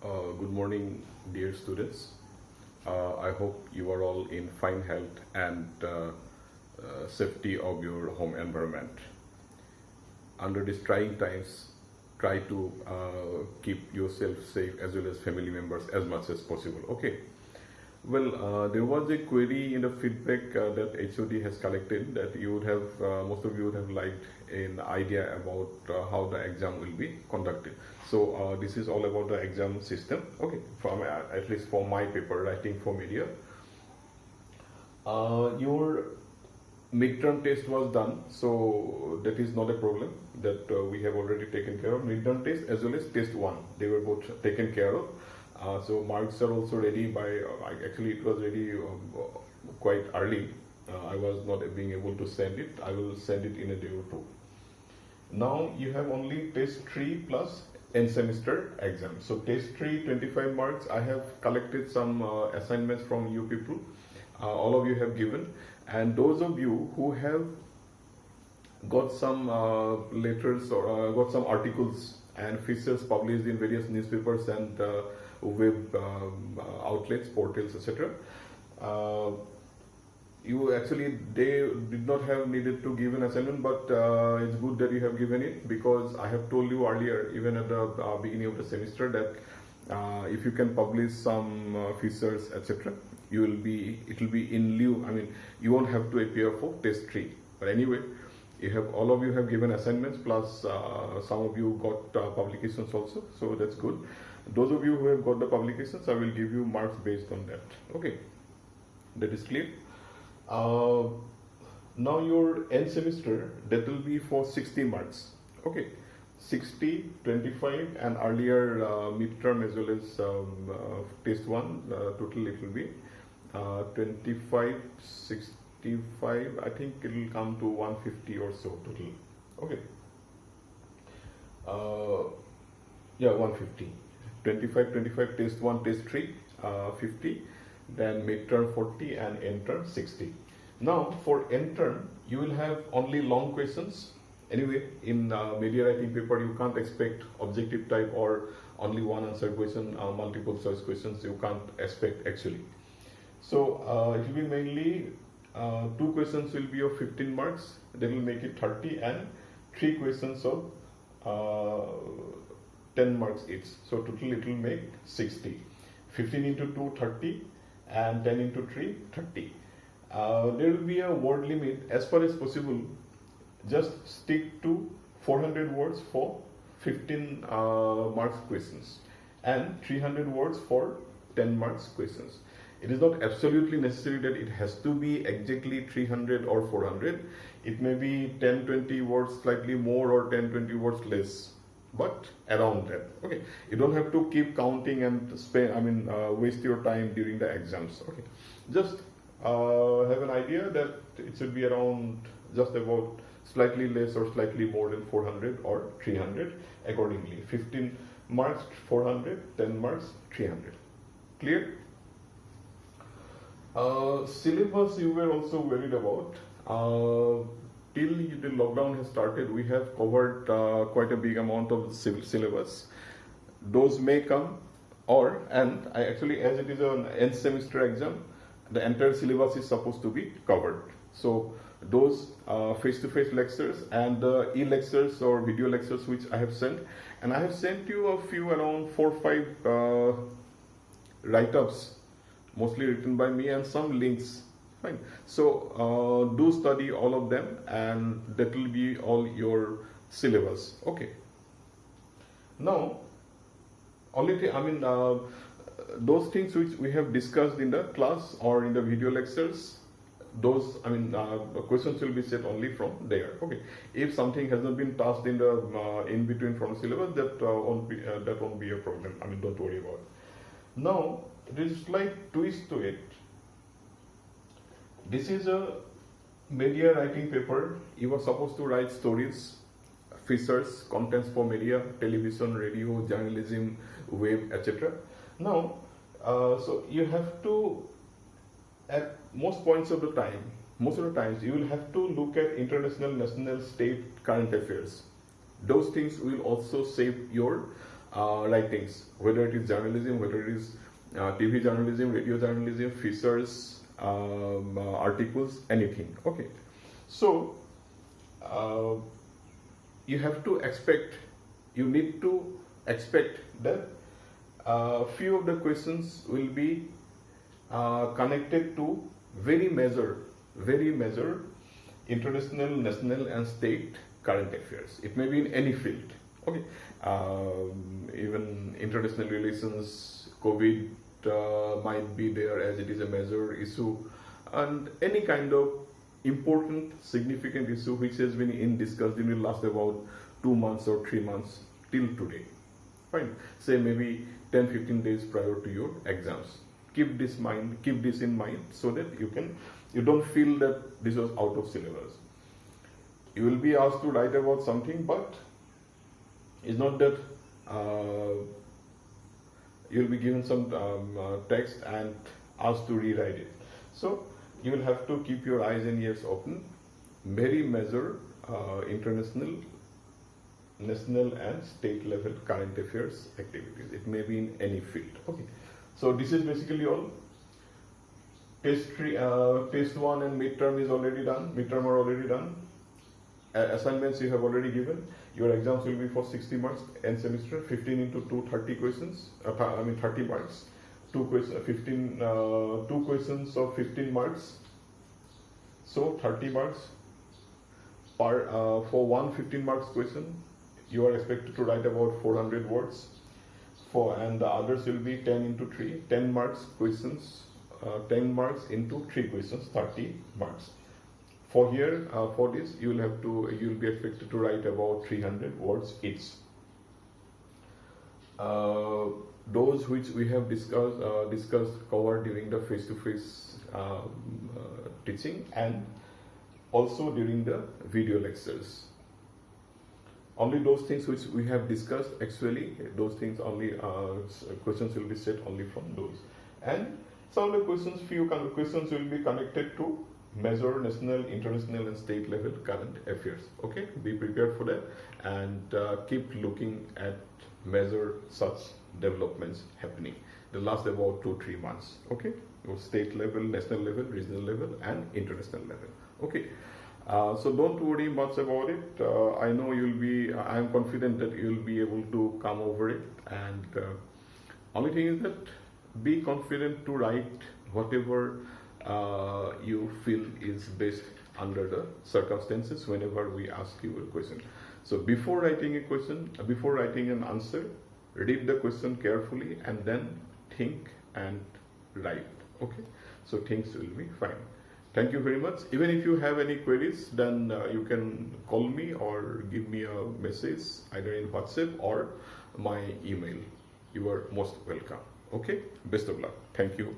Good morning, dear students. I hope you are all in fine health and safety of your home environment. Under these trying times, try to keep yourself safe as well as family members as much as possible. Okay. Well, there was a query in the feedback that HOD has collected that you would have, most of you would have liked an idea about how the exam will be conducted. So this is all about the exam system. Okay, from at least for my paper, writing for media. Your midterm test was done, so that is not a problem. That we have already taken care of. Midterm test as well as test one, they were both taken care of. So marks are also ready by, actually it was ready quite early. I was not being able to send it. I will send it in a day or two. Now you have only test 3 plus end semester exam. So test 3, 25 marks. I have collected some assignments from you people. All of you have given. And those of you who have got some letters or got some articles and features published in various newspapers and web outlets, portals, etc. You actually, they did not have needed to give an assignment, but it's good that you have given it, because I have told you earlier, even at the beginning of the semester, that if you can publish some features, etc., you will be, it will be in lieu. I mean, you won't have to appear for test 3. But anyway, you have, all of you have given assignments, plus some of you got publications also, so that's good. Those of you who have got the publications, I will give you marks based on that. Okay, that is clear. Now your end semester, that will be for 60 marks. Okay, 60, 25, and earlier midterm as well as test 1, total it will be 25, 65, I think it will come to 150 or so total. Okay, yeah, 150. 25, 25, test 1, test 3, 50, then midterm 40 and end term 60. Now for end term, you will have only long questions. Anyway, in media writing paper, you can't expect objective type or only one answer question, multiple choice questions, you can't expect actually. So it will be mainly 2 questions will be of 15 marks, they will make it 30, and 3 questions of 10 marks each. So total it will make 60. 15 into 2, 30, and 10 into 3, 30. There will be a word limit. As far as possible, just stick to 400 words for 15 marks questions and 300 words for 10 marks questions. It is not absolutely necessary that it has to be exactly 300 or 400. It may be 10, 20 words slightly more or 10, 20 words less, but around that. Okay, you don't have to keep counting and spend, waste your time during the exams. Okay, just have an idea that it should be around just about slightly less or slightly more than 400 or 300 accordingly. 15 marks 400, 10 marks 300. Clear? Syllabus you were also worried about. Till the lockdown has started, we have covered quite a big amount of syllabus. Those may come, and I actually, as it is an end semester exam, the entire syllabus is supposed to be covered. So those face-to-face lectures and the e-lectures or video lectures which I have sent, and I have sent you a few, around 4 or 5 write-ups, mostly written by me, and some links. Fine. So do study all of them, and that will be all your syllabus. Okay. Now, only thing, those things which we have discussed in the class or in the video lectures, those, questions will be set only from there. Okay. If something has not been touched in the in between from syllabus, that won't be a problem. Don't worry about it. Now, there is slight twist to it. This is a media writing paper. You are supposed to write stories, features, contents for media, television, radio, journalism, web, etc. Now, so you have to, at most points of the time, most of the times, you will have to look at international, national, state, current affairs. Those things will also shape your writings, whether it is journalism, whether it is TV journalism, radio journalism, features, articles, anything. Okay, so you have to expect, you need to expect that few of the questions will be connected to very major international, national, and state current affairs. It may be in any field. Okay, even international relations, COVID might be there as it is a major issue, and any kind of important, significant issue which has been in discussed in the last about 2 months or 3 months till today. Fine. Say maybe 10-15 days prior to your exams. Keep this in mind so that you don't feel that this was out of syllabus. You will be asked to write about something, but it's not that you'll be given some text and asked to rewrite it. So you will have to keep your eyes and ears open. Very major international, national, and state level current affairs activities. It may be in any field. Okay. So this is basically all. Test 1 and midterm is already done. Midterm are already done. Assignments you have already given. Your exams will be for 60 marks end semester. 15 into 2, 30 questions. 30 marks. 2 questions of 15 marks. So 30 marks for one 15 marks question. You are expected to write about 400 words. And the others will be 10 into 3, 10 marks questions, 10 marks into 3 questions, 30 marks. For this, you will be expected to write about 300 words each. Those which we have discussed covered during the face-to-face teaching and also during the video lectures. Only those things which we have discussed, actually, those things only, questions will be set only from those. And some of the questions, few kind of questions will be connected to major national, international, and state level current affairs. Okay, be prepared for that and keep looking at major such developments happening. They last about 2-3 months. Okay, state level, national level, regional level, and international level. Okay. So don't worry much about it. I know I am confident that you'll be able to come over it. And only thing is that be confident to write whatever you feel is best under the circumstances whenever we ask you a question. So before writing a question, before writing an answer, read the question carefully and then think and write. Okay, so things will be fine. Thank you very much. Even if you have any queries, then you can call me or give me a message either in WhatsApp or my email. You are most welcome. Okay, best of luck. Thank you.